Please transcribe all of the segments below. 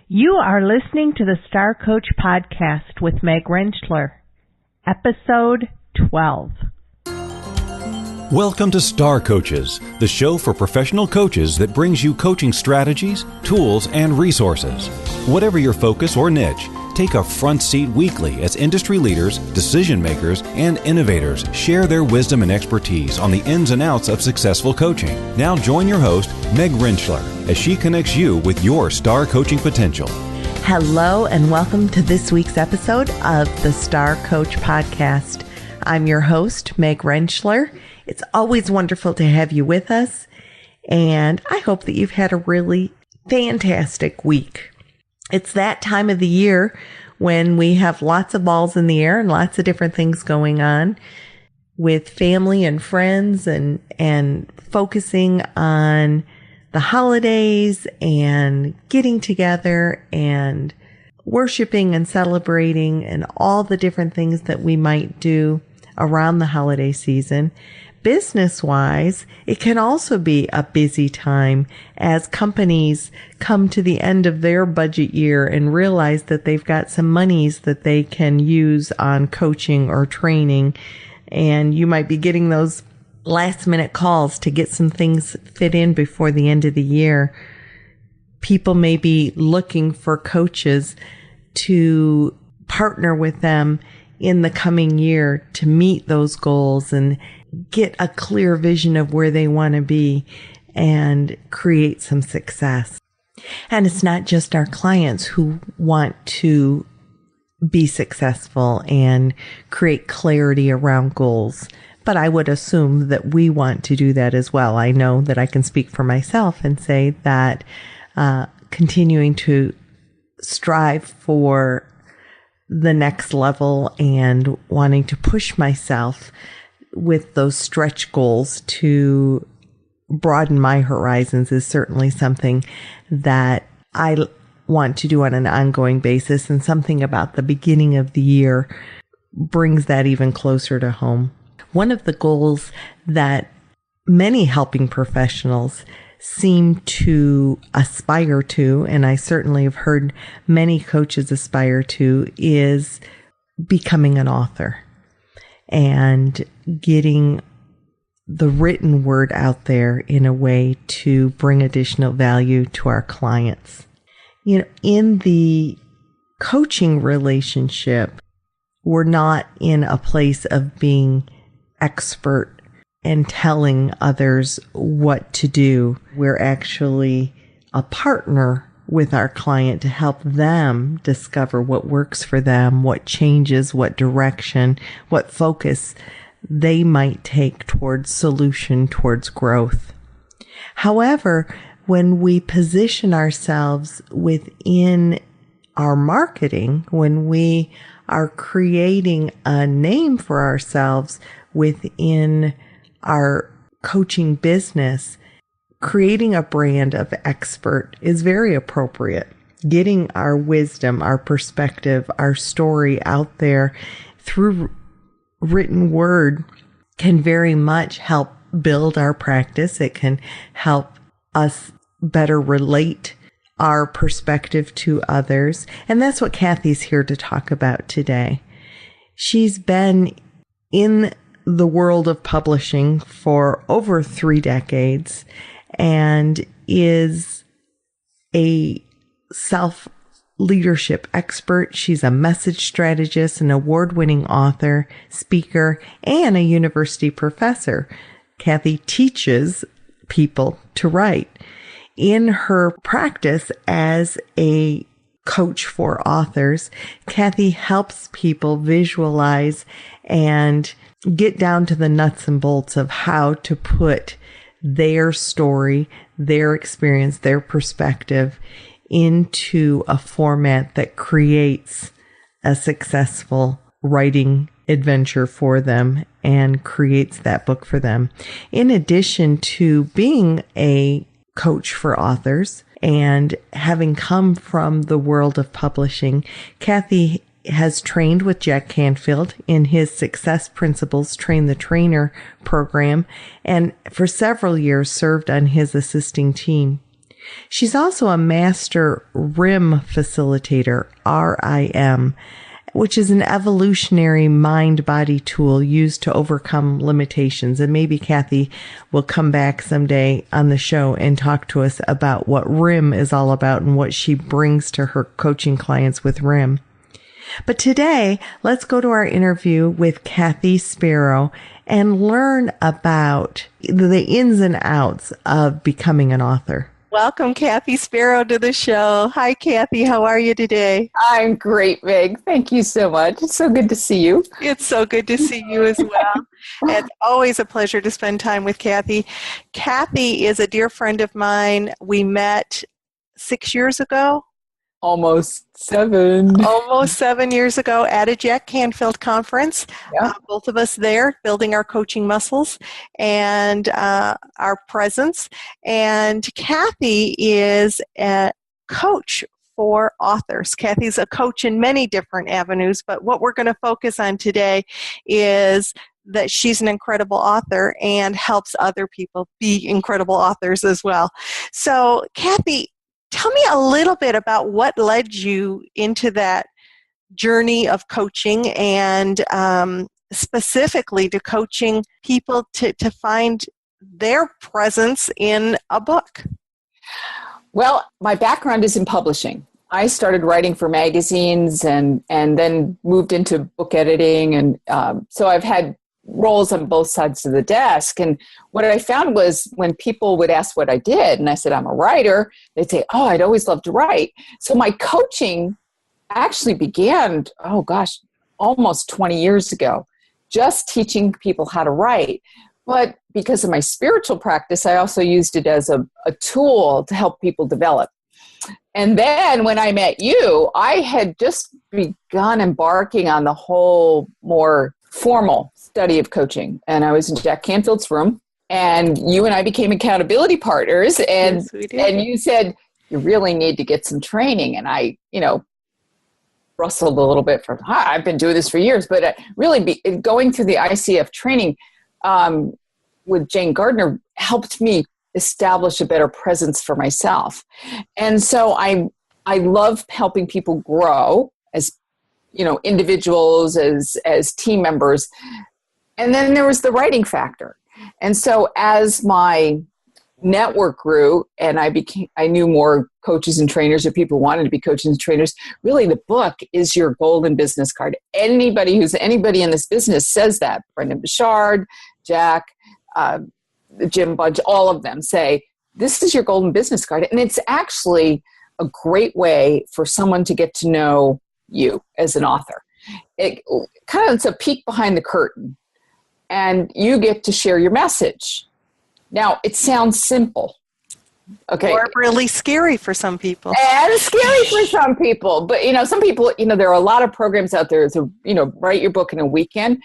You are listening to the Star Coach Podcast with Meg Rentschler, Episode 12. Welcome to Star Coaches, the show for professional coaches that brings you coaching strategies, tools, and resources. Whatever your focus or niche, take a front seat weekly as industry leaders, decision makers, and innovators share their wisdom and expertise on the ins and outs of successful coaching. Now join your host, Meg Rentschler, as she connects you with your star coaching potential. Hello, and welcome to this week's episode of the Star Coach Podcast. I'm your host, Meg Rentschler. It's always wonderful to have you with us, and I hope that you've had a really fantastic week. It's that time of the year when we have lots of balls in the air and lots of different things going on with family and friends and focusing on the holidays and getting together and worshiping and celebrating and all the different things that we might do around the holiday season. Business-wise, it can also be a busy time as companies come to the end of their budget year and realize that they've got some monies that they can use on coaching or training. And you might be getting those last-minute calls to get some things fit in before the end of the year. People may be looking for coaches to partner with them in the coming year to meet those goals and get a clear vision of where they want to be and create some success. And it's not just our clients who want to be successful and create clarity around goals, but I would assume that we want to do that as well. I know that I can speak for myself and say that continuing to strive for the next level and wanting to push myself with those stretch goals to broaden my horizons is certainly something that I want to do on an ongoing basis, and something about the beginning of the year brings that even closer to home. One of the goals that many helping professionals seem to aspire to, and I certainly have heard many coaches aspire to, is becoming an author and getting the written word out there in a way to bring additional value to our clients. You know, in the coaching relationship, we're not in a place of being expert and telling others what to do. We're actually a partner with our client to help them discover what works for them, what changes, what direction, what focus they might take towards solution, towards growth. However, when we position ourselves within our marketing, when we are creating a name for ourselves within our coaching business, creating a brand of expert is very appropriate. Getting our wisdom, our perspective, our story out there through written word can very much help build our practice. It can help us better relate our perspective to others. And that's what Kathy's here to talk about today. She's been in the world of publishing for over 3 decades and is a self-leadership expert. She's a message strategist, an award-winning author, speaker, and a university professor. Kathy teaches people to write. In her practice as a coach for authors, Kathy helps people visualize and get down to the nuts and bolts of how to put their story, their experience, their perspective into a format that creates a successful writing adventure for them and creates that book for them. In addition to being a coach for authors and having come from the world of publishing, Kathy has trained with Jack Canfield in his Success Principles Train the Trainer program, and for several years served on his assisting team. She's also a master RIM facilitator, RIM, which is an evolutionary mind-body tool used to overcome limitations. And maybe Kathy will come back someday on the show and talk to us about what RIM is all about and what she brings to her coaching clients with RIM. But today, let's go to our interview with Kathy Sparrow and learn about the ins and outs of becoming an author. Welcome, Kathy Sparrow, to the show. Hi, Kathy. How are you today? I'm great, Meg. Thank you so much. It's so good to see you. It's so good to see you as well. It's always a pleasure to spend time with Kathy. Kathy is a dear friend of mine. We met 6 years ago. Almost 7. Almost 7 years ago at a Jack Canfield conference. Yeah. Both of us there building our coaching muscles and our presence. And Kathy is a coach for authors. Kathy's a coach in many different avenues, but what we're going to focus on today is that she's an incredible author and helps other people be incredible authors as well. So, Kathy, tell me a little bit about what led you into that journey of coaching and specifically to coaching people to find their presence in a book. Well, my background is in publishing. I started writing for magazines and then moved into book editing. And so I've had roles on both sides of the desk. And what I found was when people would ask what I did, and I said, I'm a writer, they'd say, oh, I'd always love to write. So my coaching actually began, almost 20 years ago, just teaching people how to write. But because of my spiritual practice, I also used it as a tool to help people develop. And then when I met you, I had just begun embarking on the whole more formal study of coaching. And I was in Jack Canfield's room, and you and I became accountability partners. And, yes, we did. And you said, you really need to get some training. And I, rustled a little bit from, I've been doing this for years, but going through the ICF training with Jane Gardner helped me establish a better presence for myself. And so I love helping people grow as individuals, as team members. And then there was the writing factor. And so as my network grew and I knew more coaches and trainers, or people wanted to be coaches and trainers, really the book is your golden business card. Anybody in this business says that. Brendan Bouchard, Jack, Jim Budge, all of them say, this is your golden business card. And it's actually a great way for someone to get to know you as an author. It's a peek behind the curtain, and you get to share your message. Now, it sounds simple, okay? Or really scary for some people. And scary for some people. But, some people, there are a lot of programs out there to, write your book in a weekend.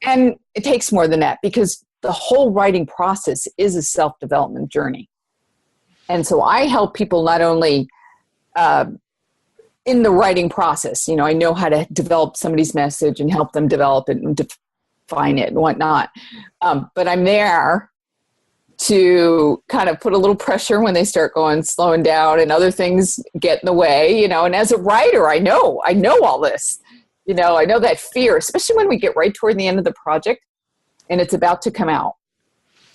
And it takes more than that, because the whole writing process is a self-development journey. And so I help people not only in the writing process, I know how to develop somebody's message and help them develop it and define it and whatnot. But I'm there to kind of put a little pressure when they start slowing down and other things get in the way, and as a writer, I know all this, I know that fear, especially when we get right toward the end of the project and it's about to come out.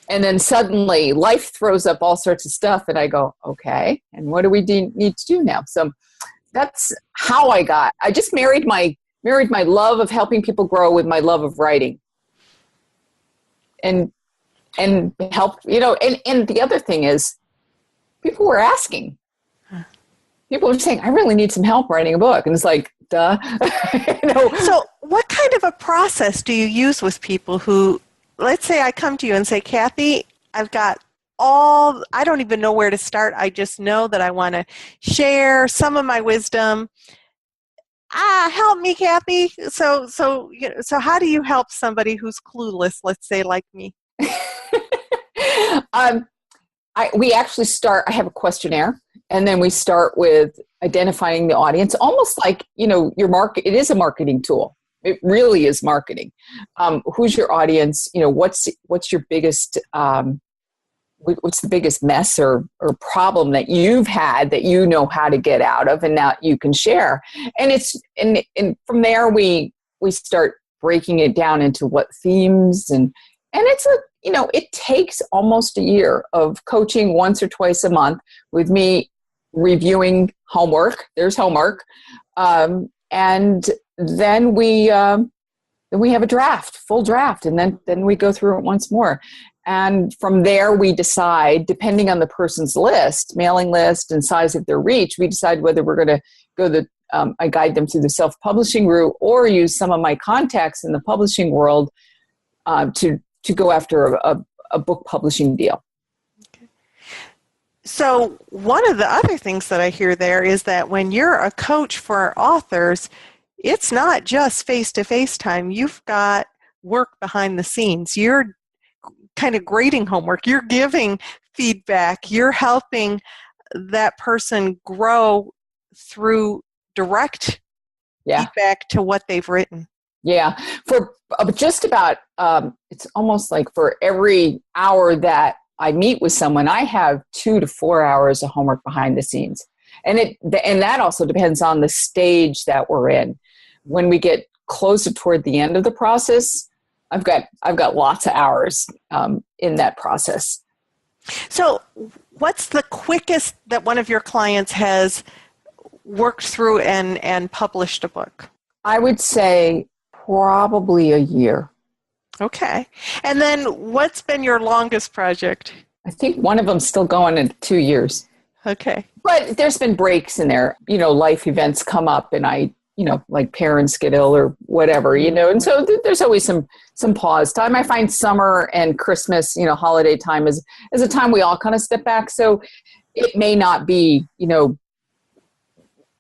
And then suddenly life throws up all sorts of stuff. And I go, okay, and what do we need to do now? So that's how I just married my love of helping people grow with my love of writing. And help, and the other thing is people were asking. People were saying, I really need some help writing a book. And it's like, duh. So what kind of a process do you use with people who, let's say I come to you and say, Kathy, I've got I don't even know where to start. I just know that I want to share some of my wisdom. Help me, Kathy. So how do you help somebody who's clueless, let's say like me? We actually start, I have a questionnaire, and then we start with identifying the audience, almost like, it is a marketing tool. It really is marketing. Who's your audience? What's your biggest what's the biggest mess or problem that you've had that you know how to get out of, and now you can share. And and from there we start breaking it down into what themes, and it's it takes almost a year of coaching once or twice a month with me reviewing homework. There's homework. And then we have a full draft, and then we go through it once more. And from there, we decide, depending on the person's mailing list and size of their reach, we decide whether we're going to go I guide them through the self-publishing route or use some of my contacts in the publishing world to go after a book publishing deal. Okay. So one of the other things that I hear there is that when you're a coach for authors, it's not just face-to-face time. You've got work behind the scenes. You're kind of grading homework. You're giving feedback. You're helping that person grow through direct feedback to what they've written. Yeah. For just about, it's almost like for every hour that I meet with someone, I have 2 to 4 hours of homework behind the scenes. And that also depends on the stage that we're in. When we get closer toward the end of the process, I've got lots of hours in that process. So what's the quickest that one of your clients has worked through and published a book? I would say probably a year. Okay. And then what's been your longest project? I think one of them's still going in 2 years. Okay. But there's been breaks in there. Life events come up, and I like parents get ill or whatever, and so there's always some pause time. I find summer and Christmas, holiday time is a time we all kind of step back. So it may not be,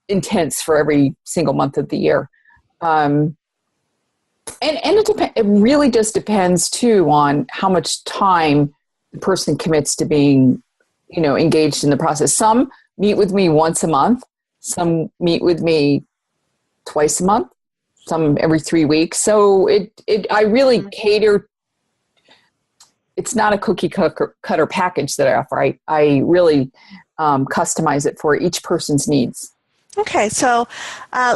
intense for every single month of the year. And it really just depends too on how much time the person commits to being, engaged in the process. Some meet with me once a month. Some meet with me twice a month, some every 3 weeks. So I really cater. It's not a cookie cutter package that I offer. I really customize it for each person's needs. Okay, so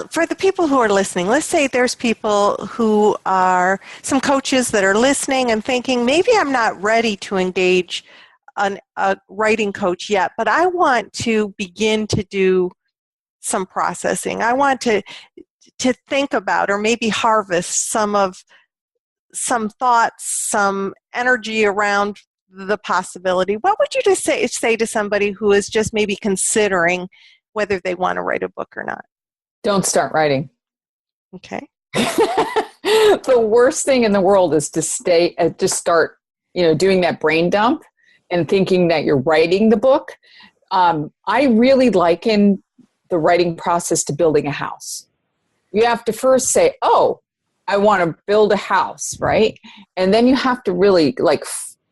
for the people who are listening, let's say there's people who are some coaches that are listening and thinking, maybe I'm not ready to engage a writing coach yet, but I want to begin to do some processing. I want to think about or maybe harvest some thoughts, some energy around the possibility. What would you just say to somebody who is just maybe considering whether they want to write a book or not? Don't start writing. Okay. The worst thing in the world is to start, doing that brain dump and thinking that you're writing the book. I really liken the writing process to building a house. You have to first say, oh, I want to build a house, right? And then you have to really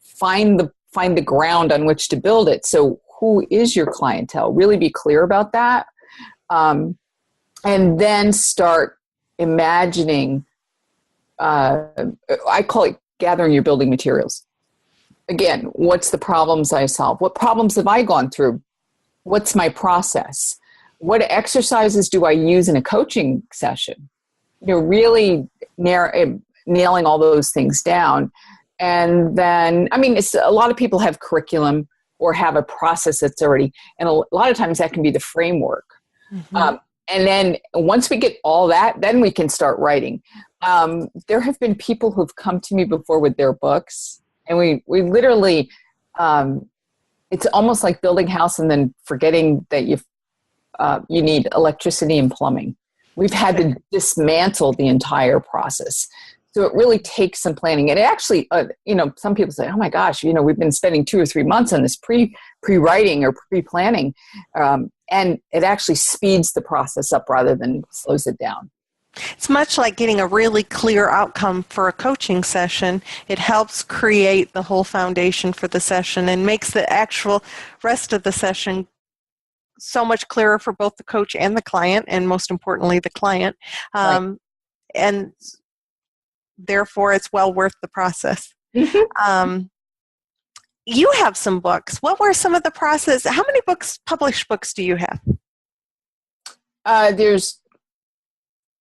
find the ground on which to build it. So who is your clientele? Really be clear about that. And then start imagining, I call it gathering your building materials. Again, what's the problems I solve? What problems have I gone through? What's my process? What exercises do I use in a coaching session? Really nailing all those things down. And then, a lot of people have curriculum or have a process that's already, and a lot of times that can be the framework. Mm-hmm. And then once we get all that, then we can start writing. There have been people who've come to me before with their books, and we literally, it's almost like building a house and then forgetting that you need electricity and plumbing. We've had to dismantle the entire process. So it really takes some planning. And it actually, some people say, oh my gosh, we've been spending 2 or 3 months on this pre-writing or pre-planning. And it actually speeds the process up rather than slows it down. It's much like getting a really clear outcome for a coaching session. It helps create the whole foundation for the session and makes the actual rest of the session so much clearer for both the coach and the client, and most importantly, the client. Right. And therefore, it's well worth the process. Mm-hmm. you have some books. What were some of the process? How many published books do you have? There's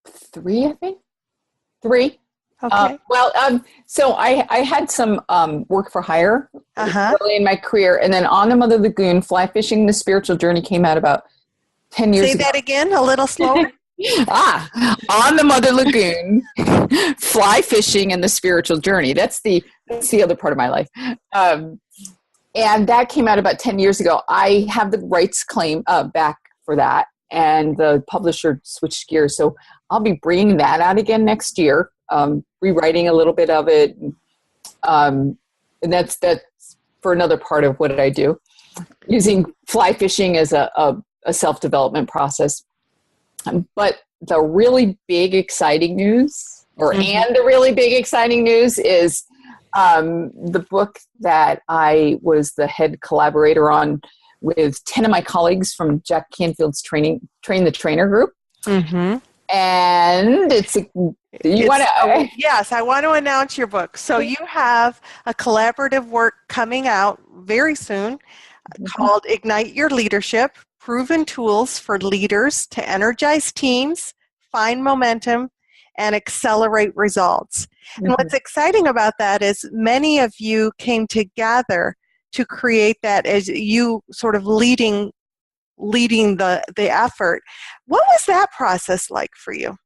3, I think. 3. Okay. So I had some work for hire early in my career, and then On the Mother Lagoon, Fly Fishing, The Spiritual Journey came out about 10 years ago. Say that again, a little slower. On the Mother Lagoon, Fly Fishing, and The Spiritual Journey. That's the other part of my life. And that came out about 10 years ago. I have the rights claim back for that, and the publisher switched gears. So I'll be bringing that out again next year, rewriting a little bit of it. And that's for another part of what I do, using fly fishing as a self-development process. But the really big exciting news, and the really big exciting news is the book that I was the head collaborator on with 10 of my colleagues from Jack Canfield's Train the Trainer group. Mm-hmm. And yes, I want to announce your book. So you have a collaborative work coming out very soon called Ignite Your Leadership, Proven Tools for Leaders to Energize Teams, Find Momentum, and Accelerate Results. Mm-hmm. And what's exciting about that is many of you came together to create that as you sort of leading the effort. What was that process like for you?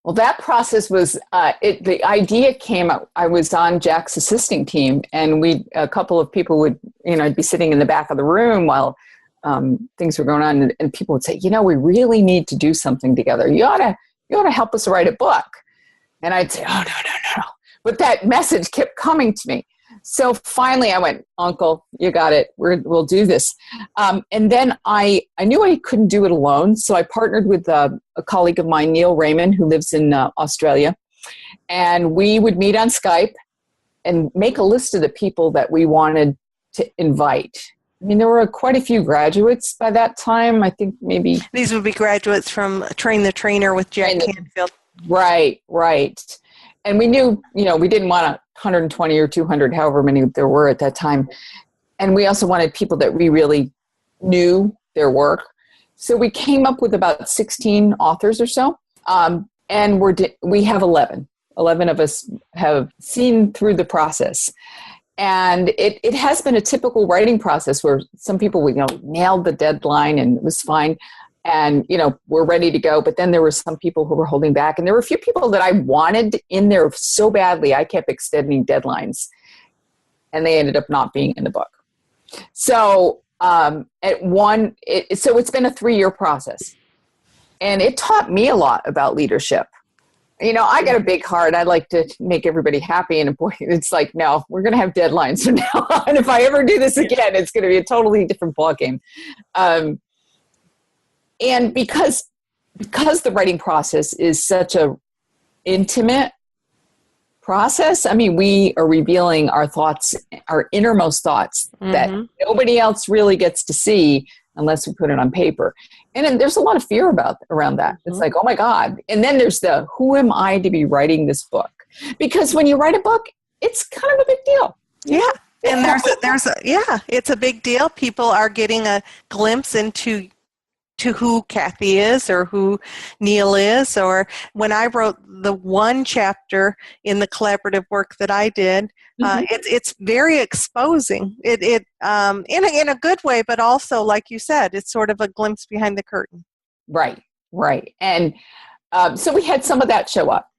Well, that process was, the idea came up, I was on Jack's assisting team, and a couple of people would, I'd be sitting in the back of the room while things were going on, and people would say, we really need to do something together. You ought to help us write a book. And I'd say, oh, no. But that message kept coming to me. So finally I went, Uncle, you got it. We'll do this. And then I knew I couldn't do it alone. So I partnered with a colleague of mine, Neil Raymond, who lives in Australia. And we would meet on Skype and make a list of the people that we wanted to invite. I mean, there were quite a few graduates by that time. I think maybe... These would be graduates from Train the Trainer with Jack Canfield. Right. And we knew, we didn't want 120 or 200, however many there were at that time. And we also wanted people that we really knew their work. So we came up with about 16 authors or so. And we have 11. 11 of us have seen through the process. And it has been a typical writing process where some people, nailed the deadline and it was fine. And, we're ready to go. But then there were some people who were holding back. And there were a few people that I wanted in there so badly, I kept extending deadlines. And they ended up not being in the book. So so it's been a 3-year process. And it taught me a lot about leadership. I got a big heart. I like to make everybody happy. And boy, it's like, no, we're going to have deadlines from now on. If I ever do this again, it's going to be a totally different ballgame. And because the writing process is such a intimate process, I mean, we are revealing our thoughts, our innermost thoughts that nobody else really gets to see unless we put it on paper. And then there's a lot of fear around that. It's like, oh my God. And then there's who am I to be writing this book? Because when you write a book, it's kind of a big deal. Yeah. And it's a big deal. People are getting a glimpse into who Kathy is or who Neil is. Or when I wrote the one chapter in the collaborative work that I did, it's very exposing. It in a good way, but also, like you said, it's sort of a glimpse behind the curtain. Right. And so we had some of that show up.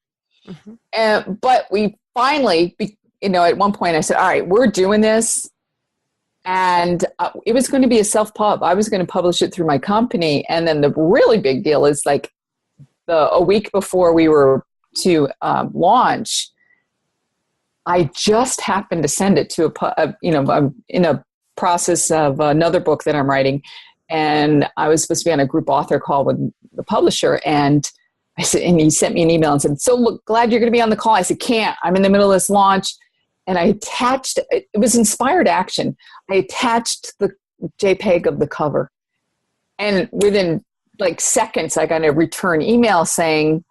But we finally, at one point I said, all right, we're doing this. And it was going to be a self-pub. I was going to publish it through my company. And then the really big deal is a week before we were to launch, I just happened to send it to I'm in a process of another book that I'm writing. And I was supposed to be on a group author call with the publisher. And he sent me an email and said, so glad you're going to be on the call. I said, can't. I'm in the middle of this launch. And I attached, it was inspired action. I attached the JPEG of the cover. And within seconds, I got a return email saying,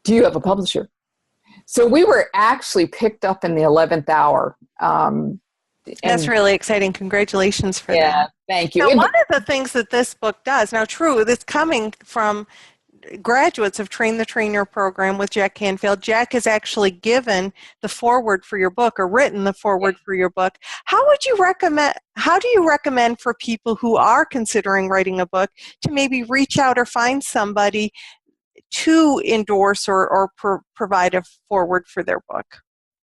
do you have a publisher? So we were actually picked up in the 11th hour. That's really exciting. Congratulations for that. Yeah, thank you. Now, one of the things that this book does, now true, this coming from graduates of Train the Trainer program with Jack Canfield. Jack has actually given the foreword for your book, or written the foreword for your book. How do you recommend for people who are considering writing a book to maybe reach out or find somebody to endorse or provide a foreword for their book?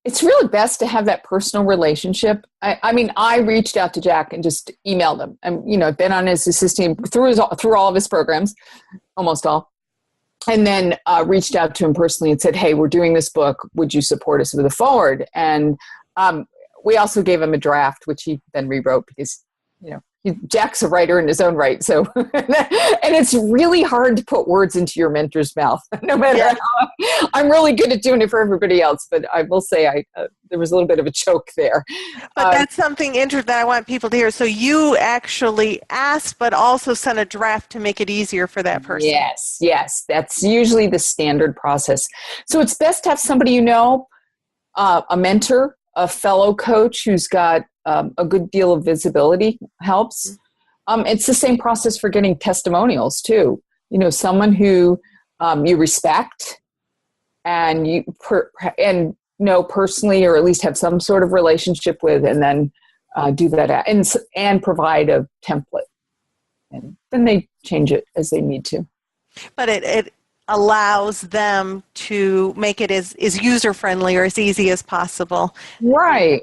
It's really best to have that personal relationship. I mean, I reached out to Jack and just emailed him. I've been on his assistant through all of his programs, almost all. And then reached out to him personally and said, hey, we're doing this book. Would you support us with a forward? And we also gave him a draft, which he then rewrote because, Jack's a writer in his own right. So, and it's really hard to put words into your mentor's mouth, no matter how. I'm really good at doing it for everybody else, but I will say there was a little bit of a choke there. But that's something interesting that I want people to hear. So you actually asked, but also sent a draft to make it easier for that person. Yes. That's usually the standard process. So it's best to have somebody a mentor, a fellow coach who's got a good deal of visibility helps. It's the same process for getting testimonials too. Someone who you respect and you know personally, or at least have some sort of relationship with, and then do that and provide a template, and then they change it as they need to. But it allows them to make it as user-friendly or as easy as possible. Right.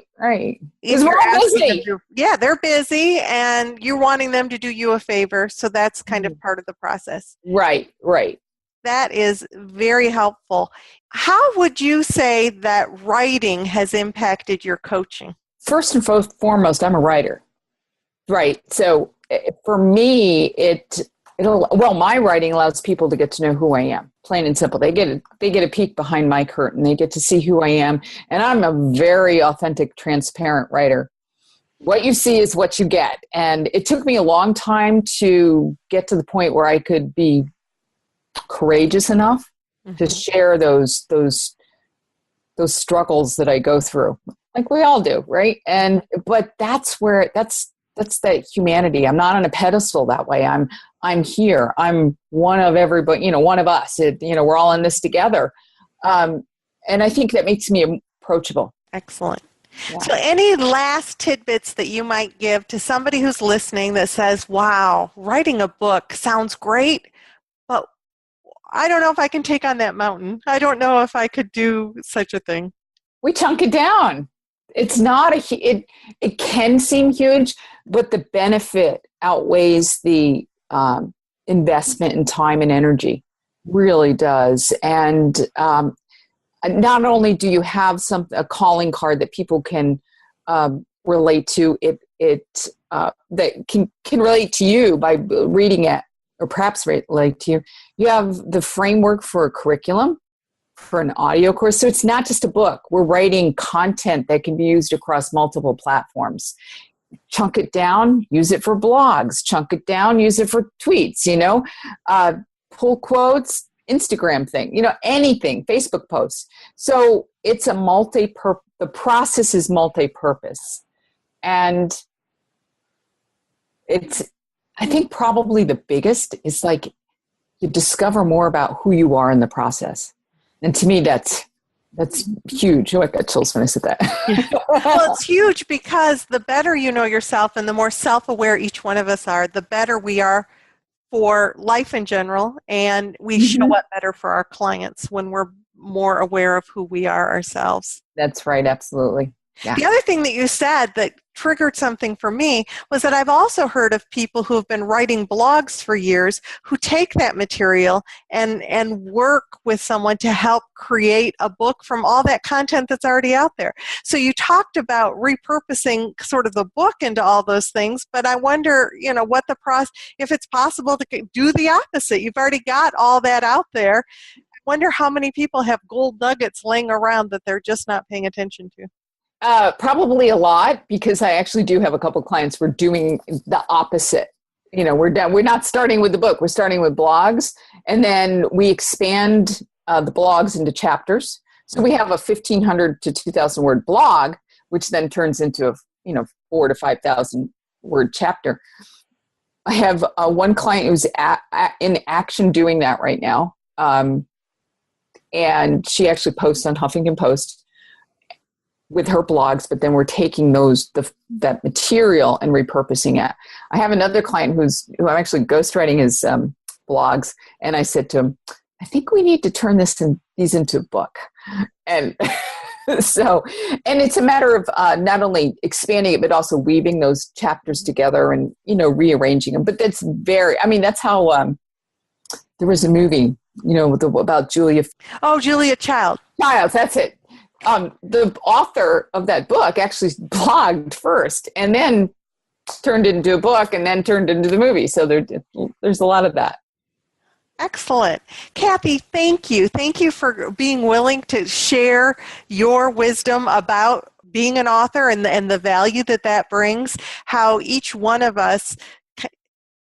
Because we're all busy. They're busy, and you're wanting them to do you a favor, so that's kind of part of the process. Right. That is very helpful. How would you say that writing has impacted your coaching? First and foremost, I'm a writer. Right. So for me, my writing allows people to get to know who I am, plain and simple. They get a peek behind my curtain. They get to see who I am. And I'm a very authentic, transparent writer. What you see is what you get. And it took me a long time to get to the point where I could be courageous enough to share those struggles that I go through, like we all do, right? But that's that humanity. I'm not on a pedestal that way. I'm here. I'm one of everybody, one of us. We're all in this together. And I think that makes me approachable. Excellent. Yeah. So any last tidbits that you might give to somebody who's listening that says, wow, writing a book sounds great, but I don't know if I can take on that mountain. I don't know if I could do such a thing. We chunk it down. It's not it can seem huge, but the benefit outweighs the investment in time and energy. Really does. And not only do you have a calling card that people can relate to, that can relate to you by reading it, or perhaps relate to you. You have the framework for a curriculum, for an audio course. So it's not just a book. We're writing content that can be used across multiple platforms. Chunk it down, use it for blogs. Chunk it down, use it for tweets, pull quotes, Instagram thing, anything, Facebook posts. So it's the process is multi-purpose. And I think probably the biggest is you discover more about who you are in the process. And to me, that's huge. I got chills when I said that. Well, it's huge because the better you know yourself and the more self-aware each one of us are, the better we are for life in general. And we show up better for our clients when we're more aware of who we are ourselves. That's right. Absolutely. Yeah. The other thing that you said that triggered something for me was that I've also heard of people who have been writing blogs for years who take that material and work with someone to help create a book from all that content that's already out there. So you talked about repurposing sort of the book into all those things, but I wonder, what the process, if it's possible to do the opposite. You've already got all that out there. I wonder how many people have gold nuggets laying around that they're just not paying attention to. Probably a lot, because I actually do have a couple clients who are doing the opposite. We're not starting with the book. We're starting with blogs, and then we expand the blogs into chapters. So we have a 1,500 to 2,000 word blog, which then turns into a 4 to 5,000 word chapter. I have one client who's in action doing that right now. And she actually posts on Huffington Post with her blogs, but then we're taking that material and repurposing it. I have another client who I'm actually ghostwriting his blogs, and I said to him, I think we need to turn these into a book. And so, and it's a matter of not only expanding it, but also weaving those chapters together and, rearranging them. But that's that's how there was a movie, about Julia. Oh, Julia Child. That's it. The author of that book actually blogged first and then turned it into a book and then turned into the movie. So there's a lot of that. Excellent. Kathy, thank you. Thank you for being willing to share your wisdom about being an author and the value that brings, how each one of us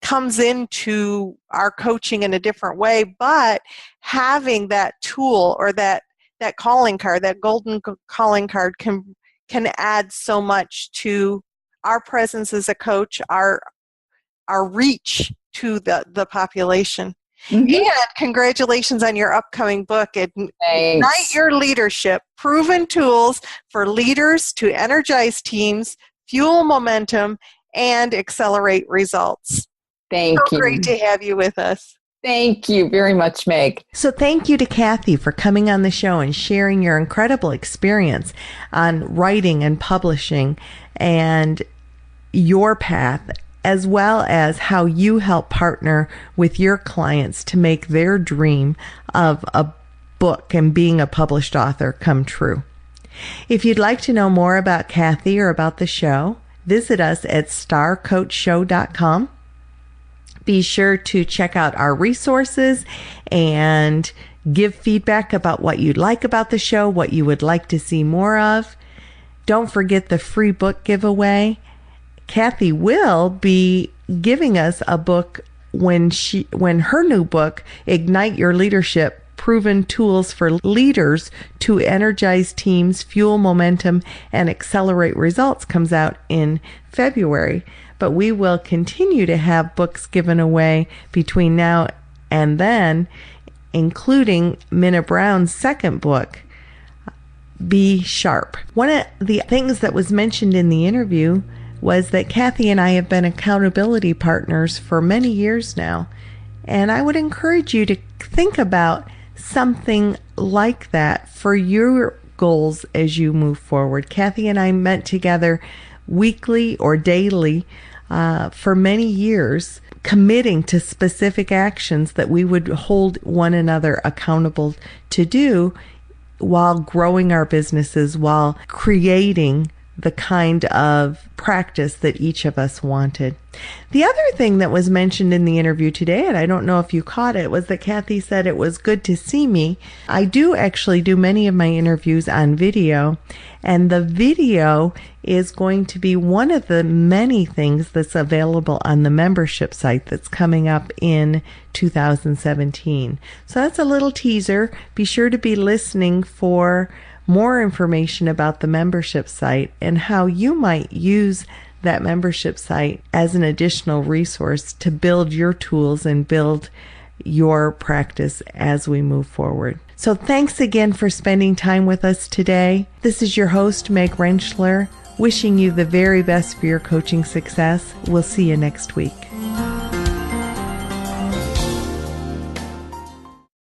comes into our coaching in a different way, but having that tool or that calling card, that golden calling card can add so much to our presence as a coach, our reach to the population. Mm-hmm. And congratulations on your upcoming book, Ignite Your Leadership, Proven Tools for Leaders to Energize Teams, Fuel Momentum, and Accelerate Results. Thank you. Great to have you with us. Thank you very much, Meg. So thank you to Kathy for coming on the show and sharing your incredible experience on writing and publishing and your path, as well as how you help partner with your clients to make their dream of a book and being a published author come true. If you'd like to know more about Kathy or about the show, visit us at starcoachshow.com. Be sure to check out our resources and give feedback about what you'd like about the show, what you would like to see more of. Don't forget the free book giveaway. Kathy will be giving us a book when her new book, Ignite Your Leadership, Proven Tools for Leaders to Energize Teams, Fuel Momentum, and Accelerate Results, comes out in February. But we will continue to have books given away between now and then, including Minna Brown's second book, Be Sharp. One of the things that was mentioned in the interview was that Kathy and I have been accountability partners for many years now. And I would encourage you to think about something like that for your goals as you move forward. Kathy and I met together weekly or daily for many years, committing to specific actions that we would hold one another accountable to do while growing our businesses, while creating the kind of practice that each of us wanted. The other thing that was mentioned in the interview today, and I don't know if you caught it, was that Kathy said it was good to see me. I do actually do many of my interviews on video, and the video is going to be one of the many things that's available on the membership site that's coming up in 2017. So that's a little teaser. Be sure to be listening for more information about the membership site and how you might use that membership site as an additional resource to build your tools and build your practice as we move forward. So thanks again for spending time with us today. This is your host, Meg Rentschler, wishing you the very best for your coaching success. We'll see you next week.